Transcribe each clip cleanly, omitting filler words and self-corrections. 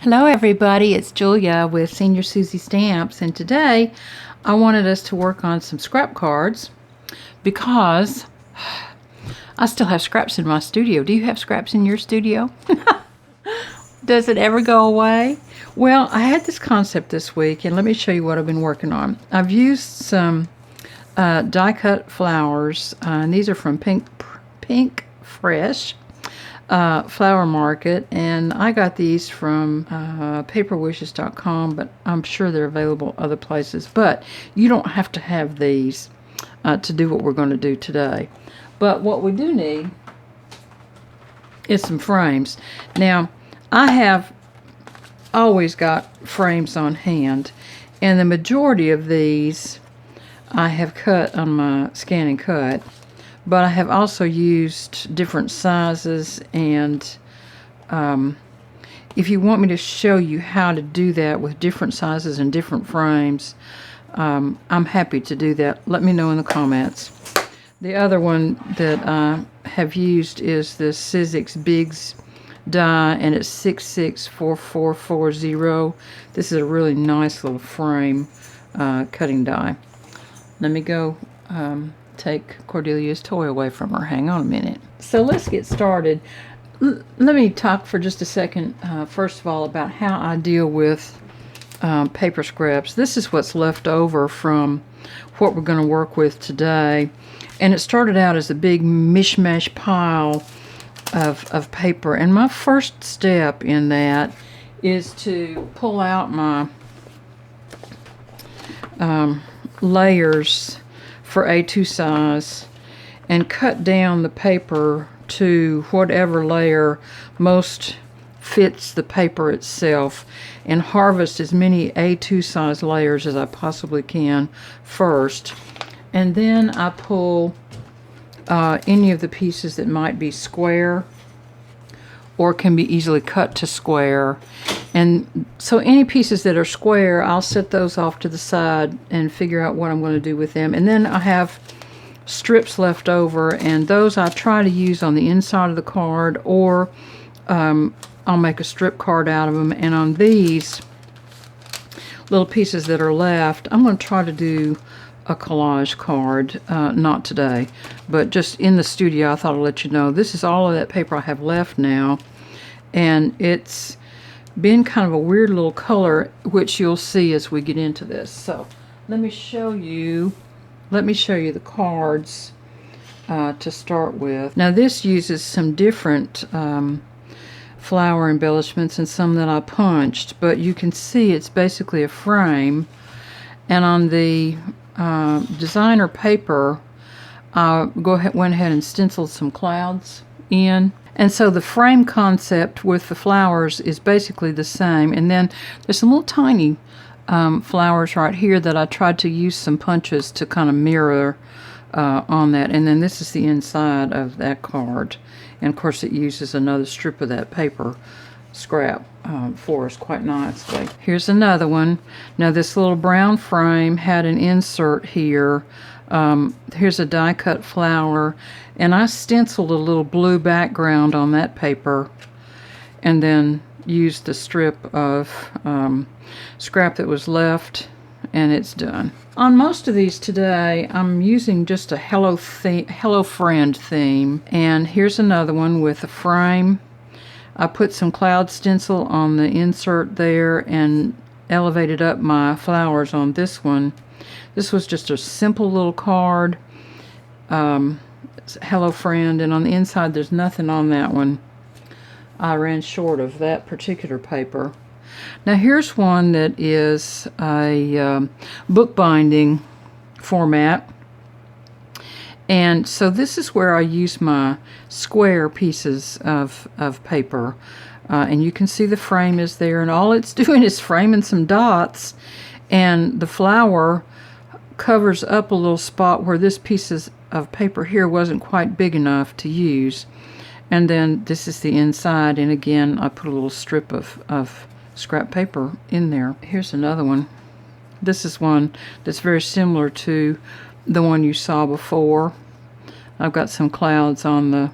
Hello everybody, it's Julia with Senior Susie Stamps, and today I wanted us to work on some scrap cards because I still have scraps in my studio. Do you have scraps in your studio? Does it ever go away? Well, I had this concept this week, and let me show you what I've been working on. I've used some die-cut flowers, and these are from Pink Fresh Flower Market, and I got these from paperwishes.com, but I'm sure they're available other places. But you don't have to have these to do what we're going to do today. But what we do need is some frames. Now, I have always got frames on hand, and the majority of these I have cut on my Scan and Cut. But I have also used different sizes, and if you want me to show you how to do that with different sizes and different frames, I'm happy to do that. Let me know in the comments. The other one that I have used is the Sizzix Bigs die, and it's 664440. This is a really nice little frame cutting die. Let me go take Cordelia's toy away from her. Hang on a minute. So let's get started. Let me talk for just a second, first of all, about how I deal with paper scraps. This is what's left over from what we're going to work with today. And it started out as a big mishmash pile of paper. And my first step in that is to pull out my layers for A2 size and cut down the paper to whatever layer most fits the paper itself, and harvest as many A2 size layers as I possibly can first. And then I pull any of the pieces that might be square or can be easily cut to square. And so any pieces that are square, I'll set those off to the side and figure out what I'm going to do with them. And then I have strips left over, and those I try to use on the inside of the card, or I'll make a strip card out of them. And on these little pieces that are left, I'm going to try to do a collage card. Not today, but just in the studio. I thought I'd let you know. This is all of that paper I have left now, and it's been kind of a weird little color, which you'll see as we get into this. So let me show you the cards to start with. Now this uses some different flower embellishments and some that I punched, but you can see it's basically a frame. And on the designer paper, I went ahead and stenciled some clouds in. And so the frame concept with the flowers is basically the same. And then there's some little tiny flowers right here that I tried to use some punches to kind of mirror on that. And then this is the inside of that card. And of course it uses another strip of that paper scrap for us quite nicely. Here's another one. Now this little brown frame had an insert here. Here's a die cut flower, and I stenciled a little blue background on that paper and then used the strip of scrap that was left, and it's done. On most of these today, I'm using just a Hello Friend theme, and here's another one with a frame. I put some cloud stencil on the insert there and elevated up my flowers on this one. This was just a simple little card, Hello Friend, and on the inside there's nothing on that one. I ran short of that particular paper. Now here's one that is a bookbinding format. And so this is where I use my square pieces of paper. And you can see the frame is there, and all it's doing is framing some dots, and the flower covers up a little spot where this piece of paper here wasn't quite big enough to use. And then this is the inside, and again I put a little strip of scrap paper in there. Here's another one. This is one that's very similar to the one you saw before. I've got some clouds on the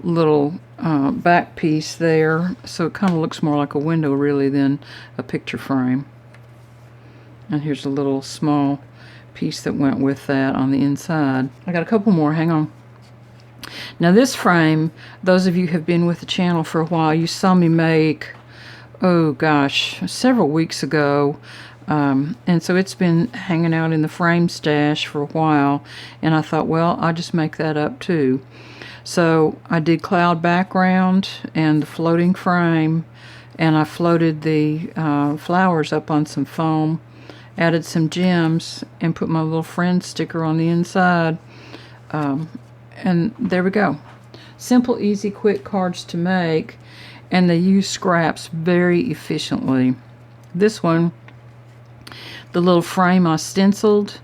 little back piece there, so it kind of looks more like a window really than a picture frame. And here's a little small piece that went with that on the inside. I got a couple more, hang on. Now this frame, those of you who have been with the channel for a while, you saw me make, oh gosh, several weeks ago. And so it's been hanging out in the frame stash for a while, and I thought, well, I'll just make that up too. So I did cloud background and the floating frame, and I floated the flowers up on some foam, added some gems, and put my little friend sticker on the inside. And there we go. Simple, easy, quick cards to make, and they use scraps very efficiently. This one, the little frame I stenciled,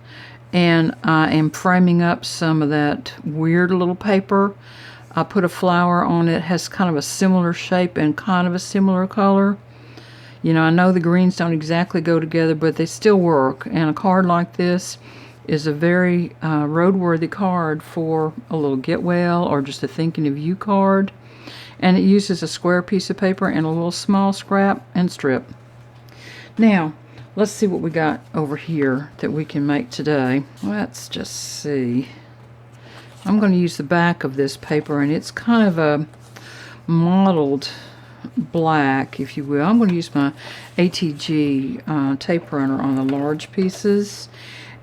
and I am framing up some of that weird little paper. I put a flower on it, has kind of a similar shape and kind of a similar color. You know, I know the greens don't exactly go together, but they still work. And a card like this is a very roadworthy card for a little get well or just a thinking of you card. And it uses a square piece of paper and a little small scrap and strip. Now, let's see what we got over here that we can make today. Let's just see. I'm going to use the back of this paper, and it's kind of a mottled black, if you will. I'm going to use my ATG tape runner on the large pieces,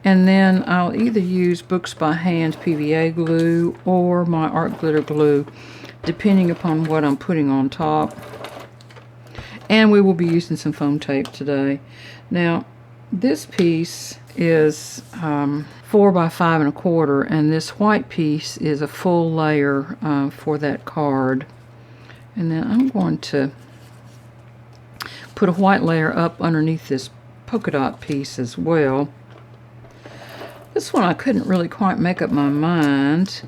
and then I'll either use Books by Hand PVA glue or my art glitter glue, depending upon what I'm putting on top. And we will be using some foam tape today. Now, this piece is 4 by 5 1/4, and this white piece is a full layer for that card. And then I'm going to put a white layer up underneath this polka dot piece as well. This one I couldn't really quite make up my mind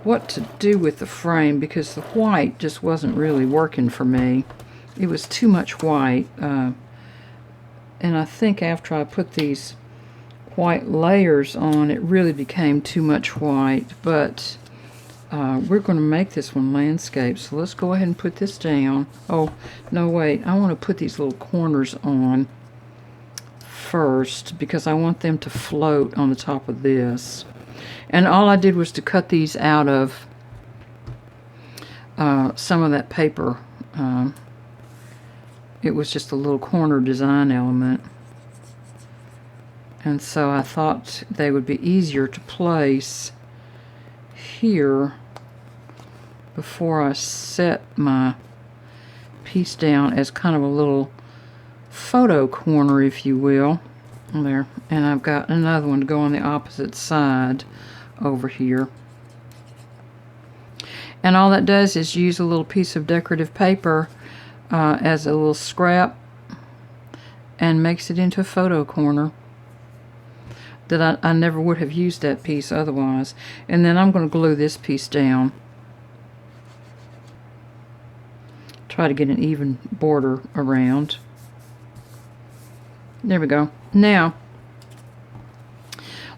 what to do with the frame, because the white just wasn't really working for me. It was too much white, and I think after I put these white layers on, it really became too much white. But we're going to make this one landscape, so let's go ahead and put this down. Oh, no, wait, I want to put these little corners on first, because I want them to float on the top of this. And all I did was to cut these out of some of that paper. It was just a little corner design element. And so I thought they would be easier to place here before I set my piece down as kind of a little photo corner, if you will. There. And I've got another one to go on the opposite side over here. And all that does is use a little piece of decorative paper as a little scrap and makes it into a photo corner that I never would have used that piece otherwise. And then I'm going to glue this piece down. Try to get an even border around. There we go. Now,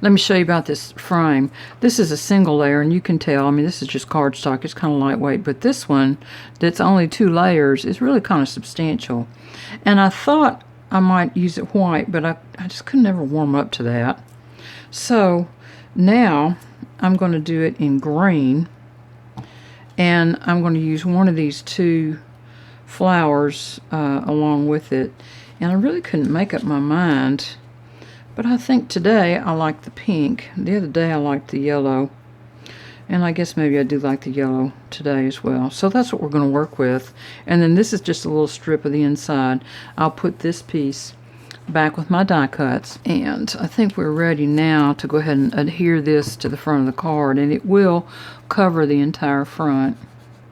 let me show you about this frame. This is a single layer, and you can tell, I mean, this is just cardstock. It's kind of lightweight, but this one that's only 2 layers is really kind of substantial. And I thought I might use it white, but I just could never warm up to that. So now I'm going to do it in green, and I'm going to use one of these 2 flowers along with it. And I really couldn't make up my mind, but I think today I like the pink. The other day I liked the yellow, and I guess maybe I do like the yellow today as well. So that's what we're going to work with. And then this is just a little strip of the inside. I'll put this piece back with my die cuts, and I think we're ready now to go ahead and adhere this to the front of the card, and it will cover the entire front.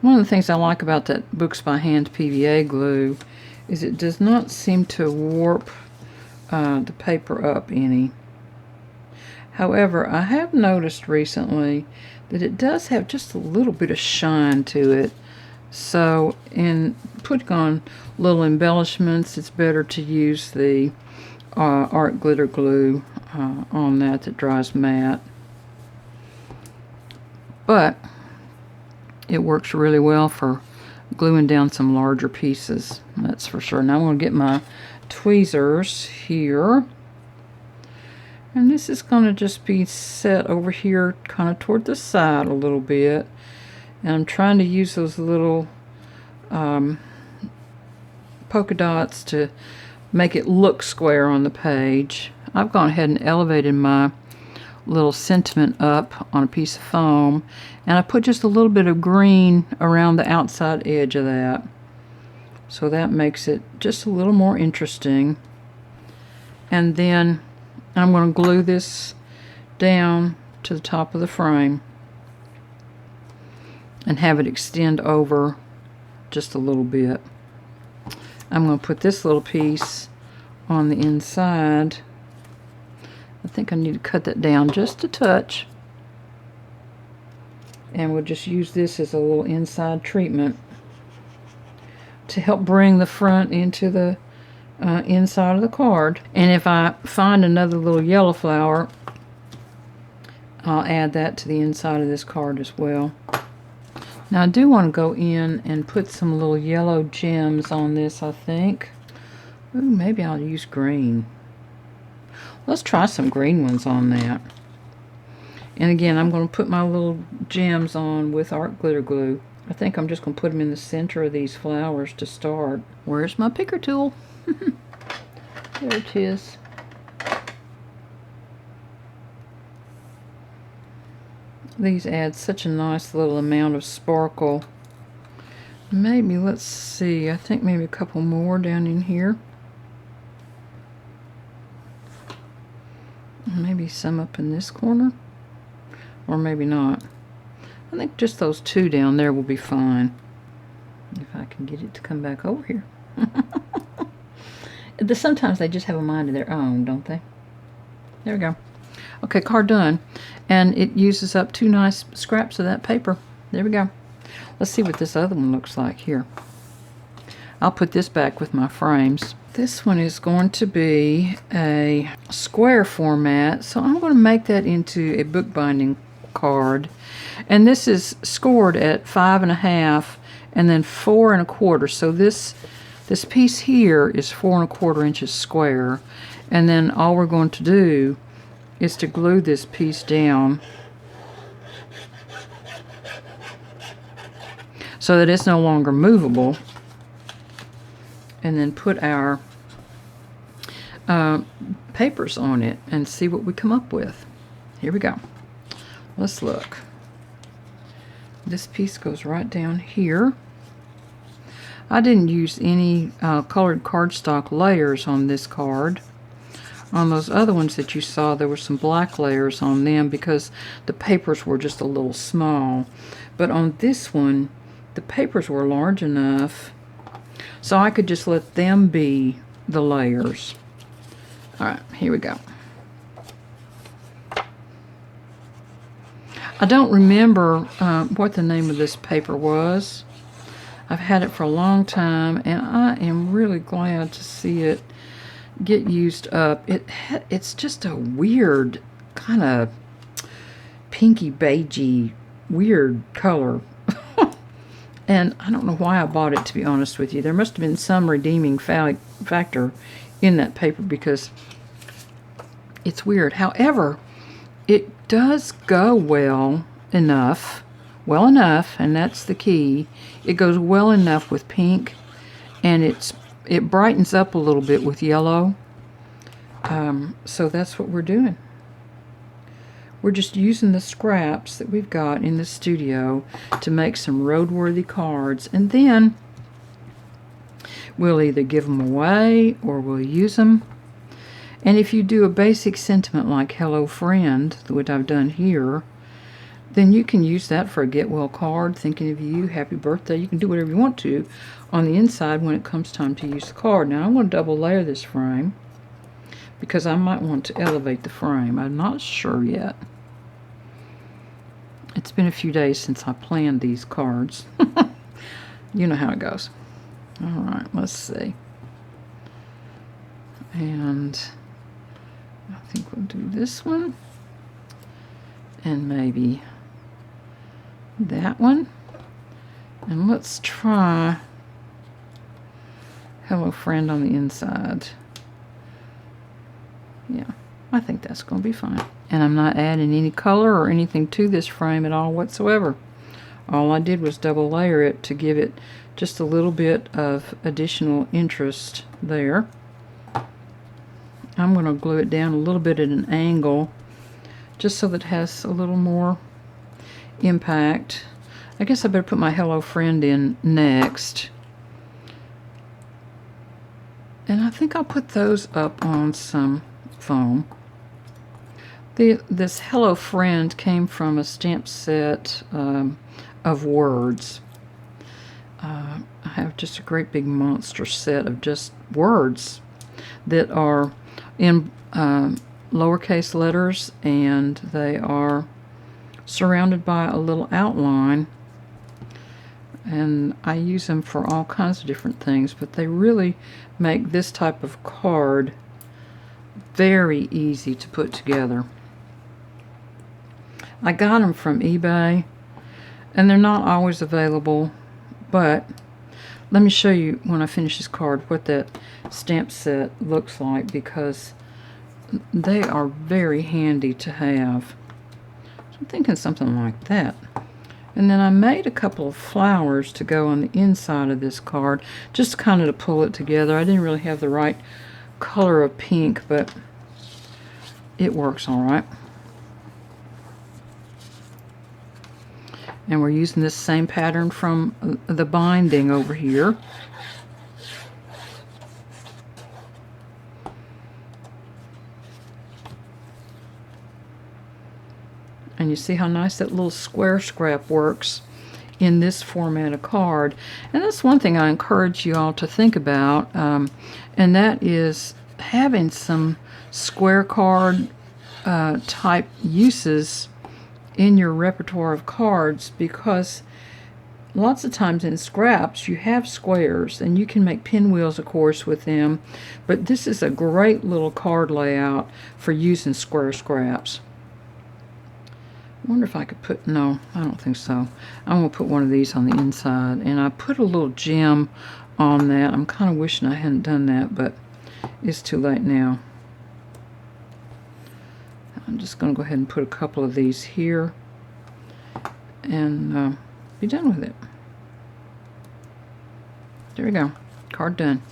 One of the things I like about that Books by Hand PVA glue is it does not seem to warp the paper up any. However, I have noticed recently that it does have just a little bit of shine to it. So in putting on little embellishments, it's better to use the art glitter glue on that dries matte. But it works really well for gluing down some larger pieces, that's for sure. Now I'm going to get my tweezers here, and this is going to just be set over here kind of toward the side a little bit, and I'm trying to use those little polka dots to make it look square on the page. I've gone ahead and elevated my little sentiment up on a piece of foam, and I put just a little bit of green around the outside edge of that, so that makes it just a little more interesting. And then I'm going to glue this down to the top of the frame and have it extend over just a little bit. I'm going to put this little piece on the inside. I think I need to cut that down just a touch. And we'll just use this as a little inside treatment to help bring the front into the inside of the card. And if I find another little yellow flower, I'll add that to the inside of this card as well. Now I do want to go in and put some little yellow gems on this, I think. Ooh, maybe I'll use green. Let's try some green ones on that. And again, I'm going to put my little gems on with art glitter glue. I think I'm just going to put them in the center of these flowers to start. Where's my picker tool? There it is. These add such a nice little amount of sparkle. Maybe, let's see, I think maybe a couple more down in here. Maybe some up in this corner. Or maybe not. I think just those two down there will be fine. If I can get it to come back over here. Sometimes they just have a mind of their own, don't they? There we go. Okay, card done. And it uses up 2 nice scraps of that paper. There we go. Let's see what this other one looks like here. I'll put this back with my frames. This one is going to be a square format, so I'm going to make that into a bookbinding card. And this is scored at 5.5 and then 4 1/4. So this piece here is 4 1/4 inches square. And then all we're going to do is to glue this piece down so that it's no longer movable, and then put our papers on it and see what we come up with. Here we go. Let's look. This piece goes right down here. I didn't use any colored cardstock layers on this card. On those other ones that you saw, there were some black layers on them because the papers were just a little small. But on this one, the papers were large enough so I could just let them be the layers. Alright, here we go. I don't remember what the name of this paper was. I've had it for a long time, and I am really glad to see it get used up. It's just a weird kind of pinky beigey weird color. And I don't know why I bought it, to be honest with you. There must have been some redeeming factor in that paper because it's weird. However, it does go well enough, and that's the key. It goes well enough with pink, and it brightens up a little bit with yellow. So that's what we're doing. We're just using the scraps that we've got in the studio to make some roadworthy cards, and then we'll either give them away or we'll use them. And if you do a basic sentiment like "Hello Friend," which I've done here, then you can use that for a get well card, thinking of you, happy birthday. You can do whatever you want to on the inside when it comes time to use the card. Now I'm going to double layer this frame because I might want to elevate the frame. I'm not sure yet. It's been a few days since I planned these cards. You know how it goes. Alright, let's see. And I think we'll do this one. And maybe that one. And let's try Hello Friend on the inside. Yeah, I think that's going to be fine. And I'm not adding any color or anything to this frame at all whatsoever. All I did was double layer it to give it just a little bit of additional interest there. I'm going to glue it down a little bit at an angle just so that it has a little more impact. I guess I better put my Hello Friend in next. And I think I'll put those up on some foam. This Hello Friend came from a stamp set of words. I have just a great big monster set of just words that are in lowercase letters, and they are surrounded by a little outline, and I use them for all kinds of different things, but they really make this type of card very easy to put together. I got them from eBay, and they're not always available, but let me show you when I finish this card what that stamp set looks like, because they are very handy to have. So I'm thinking something like that. And then I made a couple of flowers to go on the inside of this card, just kind of to pull it together. I didn't really have the right color of pink, but it works all right. And we're using this same pattern from the binding over here. And you see how nice that little square scrap works in this format of card. And that's one thing I encourage you all to think about, and that is having some square card type uses in your repertoire of cards, because lots of times in scraps you have squares and you can make pinwheels, of course, with them, but this is a great little card layout for using square scraps. I wonder if I could put, no, I don't think so. I'm going to put one of these on the inside, and I put a little gem on that. I'm kind of wishing I hadn't done that, but it's too late now. I'm just going to go ahead and put a couple of these here and be done with it. There we go. Card done.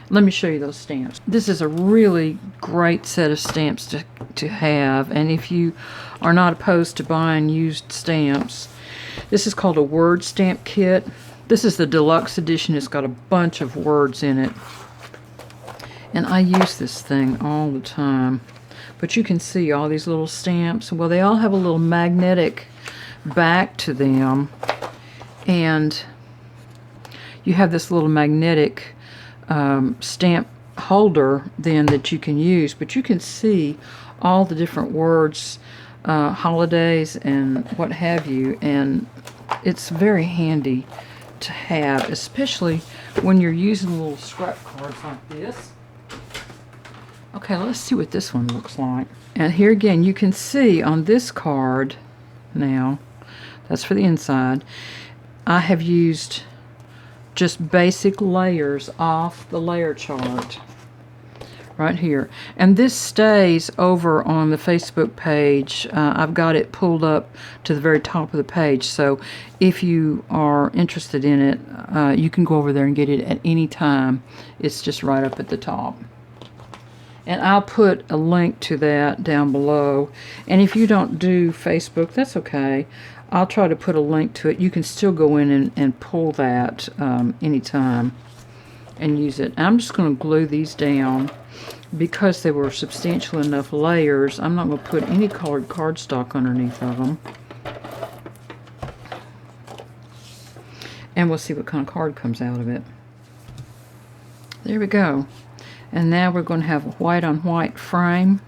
Let me show you those stamps. This is a really great set of stamps to have, and if you are not opposed to buying used stamps, this is called a word stamp kit. This is the deluxe edition. It's got a bunch of words in it, and I use this thing all the time. But you can see all these little stamps. Well, they all have a little magnetic back to them, and you have this little magnetic stamp holder then that you can use, but you can see all the different words, holidays and what have you, and it's very handy to have, especially when you're using little scrap cards like this. Okay, let's see what this one looks like. And here again, you can see on this card now, that's for the inside, I have used just basic layers off the layer chart right here. And this stays over on the Facebook page. I've got it pulled up to the very top of the page, so if you are interested in it, you can go over there and get it at any time. It's just right up at the top. And I'll put a link to that down below. And if you don't do Facebook, that's okay. I'll try to put a link to it. You can still go in and pull that anytime and use it. I'm just going to glue these down because they were substantial enough layers. I'm not going to put any colored cardstock underneath of them. And we'll see what kind of card comes out of it. There we go. And now we're going to have a white on white frame.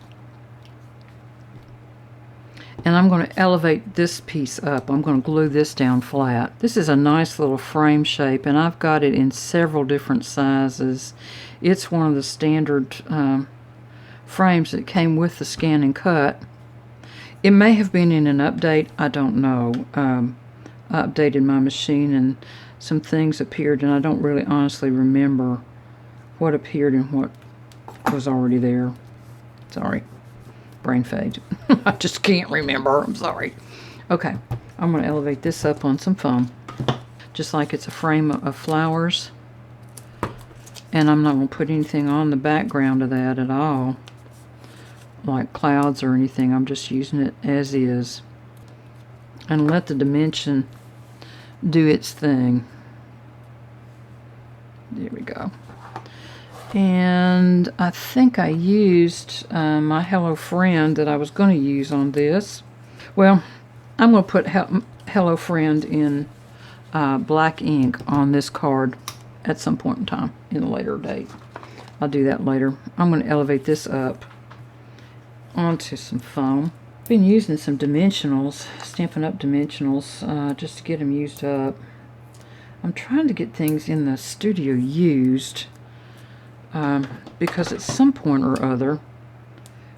And I'm going to elevate this piece up. I'm going to glue this down flat. This is a nice little frame shape, and I've got it in several different sizes. It's one of the standard frames that came with the Scan and Cut. It may have been in an update, I don't know. I updated my machine and some things appeared, and I don't really honestly remember what appeared and what was already there. Sorry. Brain fade. I just can't remember. I'm sorry. Okay. I'm going to elevate this up on some foam, just like it's a frame of flowers. And I'm not going to put anything on the background of that at all, like clouds or anything. I'm just using it as is. And let the dimension do its thing. There we go. And I think I used my Hello Friend that I was going to use on this. Well, I'm going to put Hello Friend in black ink on this card at some point in time, in a later date. I'll do that later. I'm going to elevate this up onto some foam. Been using some dimensionals, Stampin' Up! Dimensionals, just to get them used up. I'm trying to get things in the studio used, because at some point or other,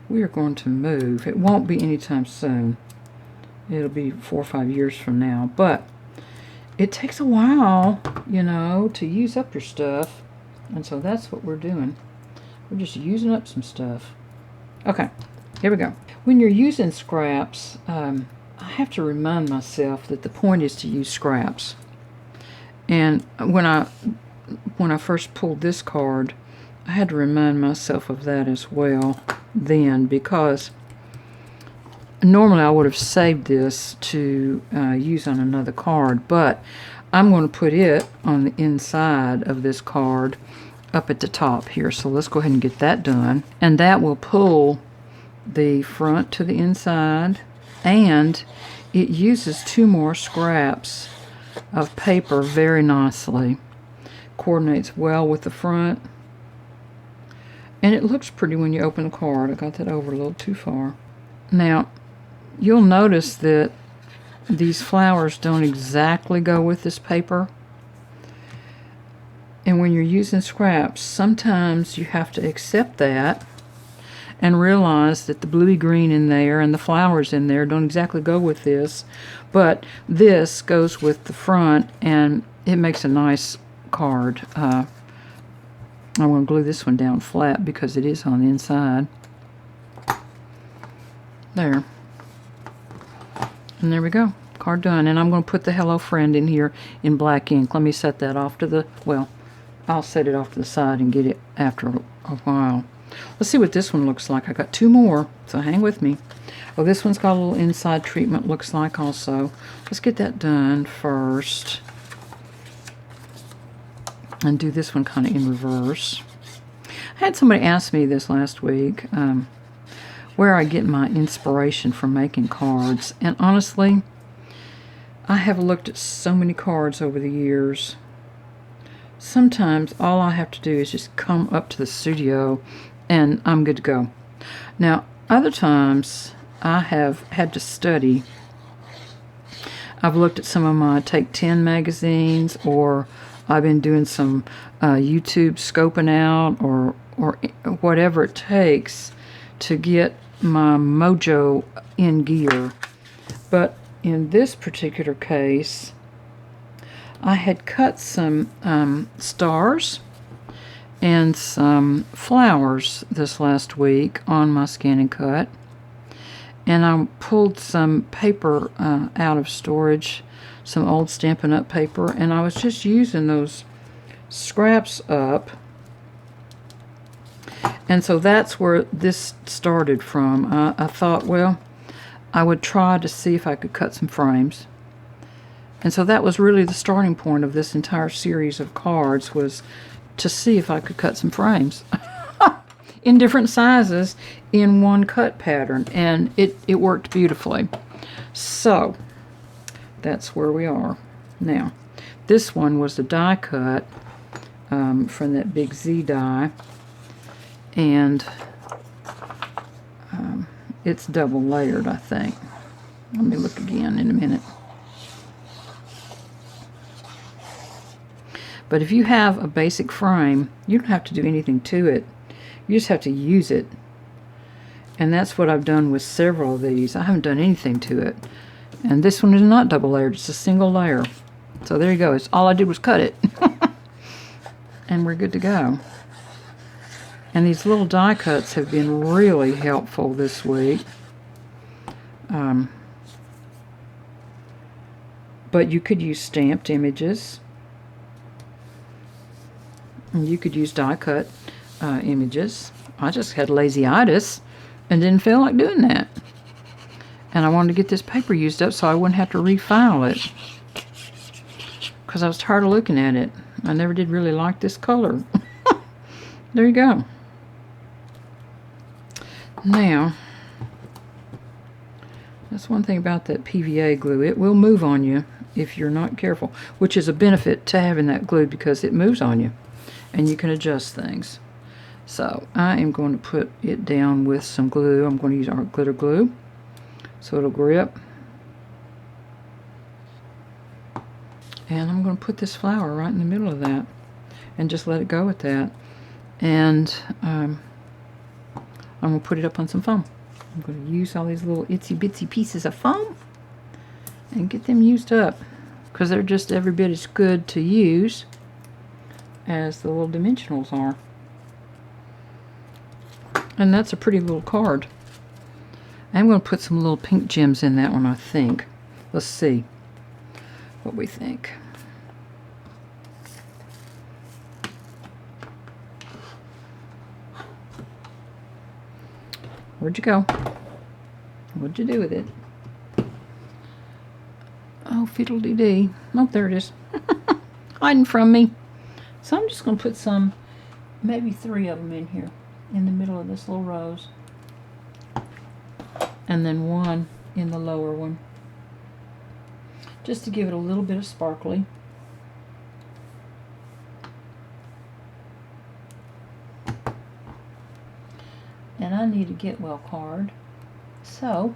we are going to move. It won't be anytime soon. It'll be 4 or 5 years from now, but it takes a while, you know, to use up your stuff, and so that's what we're doing. We're just using up some stuff. Okay, here we go. When you're using scraps, I have to remind myself that the point is to use scraps. And when I first pulled this card, I had to remind myself of that as well then, because normally I would have saved this to use on another card, but I'm going to put it on the inside of this card up at the top here. So let's go ahead and get that done. And that will pull the front to the inside, and it uses 2 more scraps of paper very nicely. Coordinates well with the front, and it looks pretty when you open the card. I got that over a little too far. Now you'll notice that these flowers don't exactly go with this paper, and when you're using scraps, sometimes you have to accept that and realize that the bluey green in there and the flowers in there don't exactly go with this, but this goes with the front and it makes a nice card. I'm going to glue this one down flat because it is on the inside. There. And there we go. Card done. And I'm going to put the Hello Friend in here in black ink. Let me set that off to the, well, I'll set it off to the side and get it after a while. Let's see what this one looks like. I got 2 more, so hang with me. Oh, this one's got a little inside treatment, looks like also. Let's get that done first. And do this one kind of in reverse. I had somebody ask me this last week, where I get my inspiration for making cards. And honestly, I have looked at so many cards over the years. Sometimes all I have to do is just come up to the studio and I'm good to go. Now, other times I have had to study. I've looked at some of my Take 10 magazines, or I've been doing some YouTube scoping out, or whatever it takes to get my mojo in gear. But in this particular case, I had cut some stars and some flowers this last week on my Scan and Cut, and I pulled some paper out of storage, some old Stampin' Up! Paper, and I was just using those scraps up, and so that's where this started from. I thought, well, I would try to see if I could cut some frames. And so that was really the starting point of this entire series of cards, was to see if I could cut some frames in different sizes in one cut pattern, and it worked beautifully. So that's where we are now. This one was the die cut from that big Z die, and it's double layered, I think. Let me look again in a minute. But if you have a basic frame, you don't have to do anything to it. You just have to use it. And that's what I've done with several of these. I haven't done anything to it. And this one is not double layered, it's a single layer. So there you go. It's all I did was cut it. And we're good to go. And these little die cuts have been really helpful this week. But you could use stamped images. And you could use die cut images. I just had lazy-itis and didn't feel like doing that. And I wanted to get this paper used up so I wouldn't have to refile it. Because I was tired of looking at it. I never did really like this color. There you go. Now, that's one thing about that PVA glue. It will move on you if you're not careful, which is a benefit to having that glue because it moves on you and you can adjust things. So I am going to put it down with some glue. I'm going to use art glitter glue so it'll grip. And I'm going to put this flower right in the middle of that and just let it go with that. And I'm going to put it up on some foam. I'm going to use all these little itsy bitsy pieces of foam and get them used up because they're just every bit as good to use as the little dimensionals are. And that's a pretty little card. I'm going to put some little pink gems in that one, I think. Let's see what we think. Where'd you go? What'd you do with it? Oh, fiddle-dee-dee. Oh, there it is. Hiding from me. So I'm just going to put some, maybe 3 of them in here, in the middle of this little rose. And then 1 in the lower one. Just to give it a little bit of sparkly. And I need a get well card. So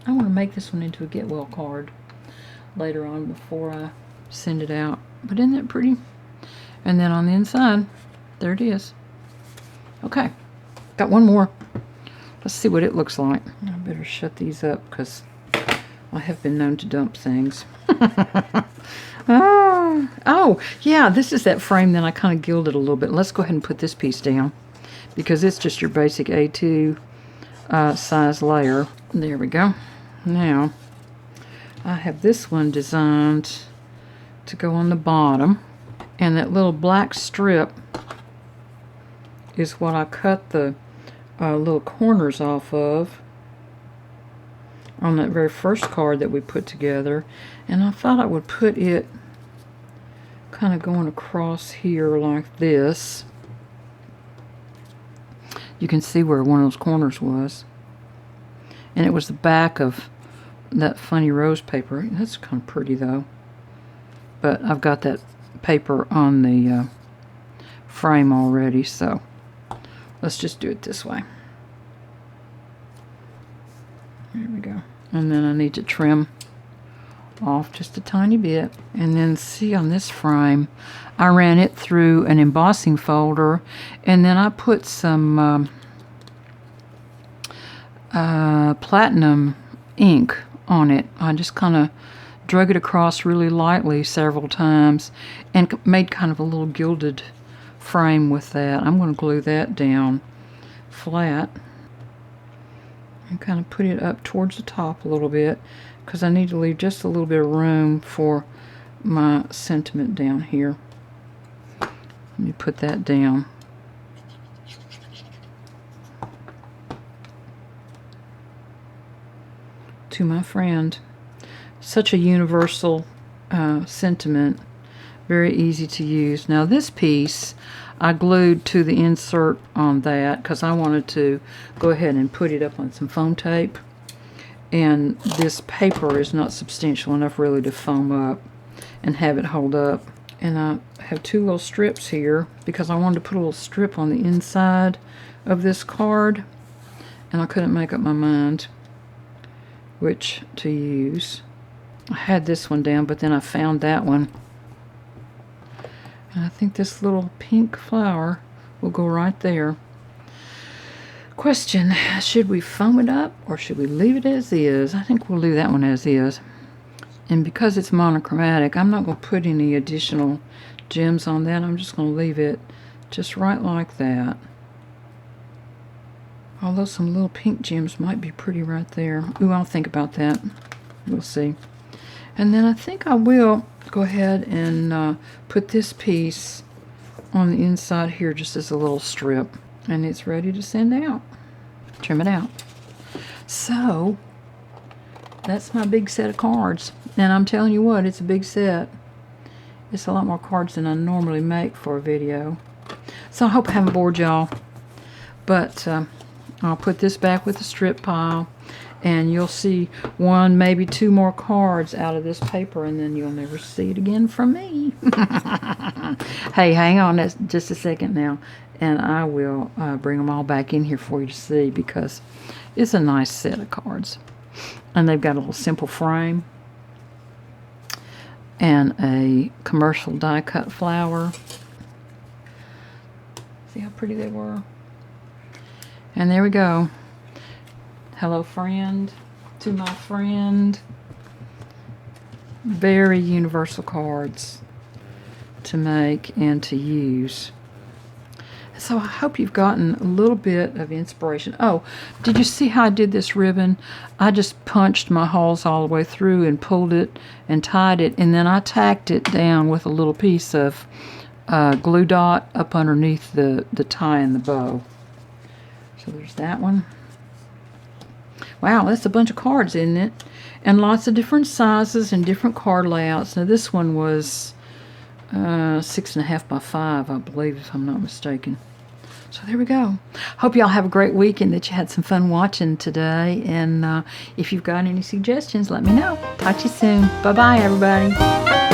I want to make this one into a get well card later on before I send it out. But isn't that pretty? And then on the inside, there it is. Okay, got one more. Let's see what it looks like. I better shut these up because I have been known to dump things. Oh, yeah, this is that frame that I kind of gilded a little bit. Let's go ahead and put this piece down because it's just your basic A2 size layer. There we go. Now, I have this one designed to go on the bottom, and that little black strip is what I cut the little corners off of on that very first card that we put together. And I thought I would put it kind of going across here like this. You can see where one of those corners was. And it was the back of that funny rose paper. That's kind of pretty though. But I've got that paper on the frame already, so let's just do it this way. There we go. And then I need to trim off just a tiny bit. And then see on this frame, I ran it through an embossing folder, and then I put some platinum ink on it. I just kind of drug it across really lightly several times and made kind of a little gilded frame with that. I'm going to glue that down flat and kind of put it up towards the top a little bit because I need to leave just a little bit of room for my sentiment down here. Let me put that down. To my friend. Such a universal sentiment, very easy to use. Now this piece I glued to the insert on that because I wanted to go ahead and put it up on some foam tape, and this paper is not substantial enough really to foam up and have it hold up. And I have 2 little strips here because I wanted to put a little strip on the inside of this card, and I couldn't make up my mind which to use. I had this one down, but then I found that one. And I think this little pink flower will go right there. Of Question, should we foam it up or should we leave it as is? I think we'll leave that one as is. And because it's monochromatic, I'm not going to put any additional gems on that. I'm just going to leave it just right like that. Although some little pink gems might be pretty right there. Ooh, I'll think about that. We'll see. And then I think I will go ahead and put this piece on the inside here just as a little strip. And it's ready to send out. Trim it out. So, that's my big set of cards. And I'm telling you what, it's a big set. It's a lot more cards than I normally make for a video. So I hope I haven't bored y'all. But I'll put this back with the strip pile. And you'll see one, maybe two more cards out of this paper, and then you'll never see it again from me. Hey, hang on just a second now, and I will bring them all back in here for you to see, because it's a nice set of cards. And they've got a little simple frame and a commercial die-cut flower. See how pretty they were? And there we go. Hello, friend. To my friend. Very universal cards to make and to use. So I hope you've gotten a little bit of inspiration. Oh, did you see how I did this ribbon? I just punched my holes all the way through and pulled it and tied it, and then I tacked it down with a little piece of glue dot up underneath the tie and the bow. So there's that one. Wow, that's a bunch of cards, isn't it? And lots of different sizes and different card layouts. Now this one was 6.5 by 5, I believe, if I'm not mistaken. So there we go. Hope y'all have a great week and that you had some fun watching today. And if you've got any suggestions, let me know. Talk to you soon. Bye-bye, everybody.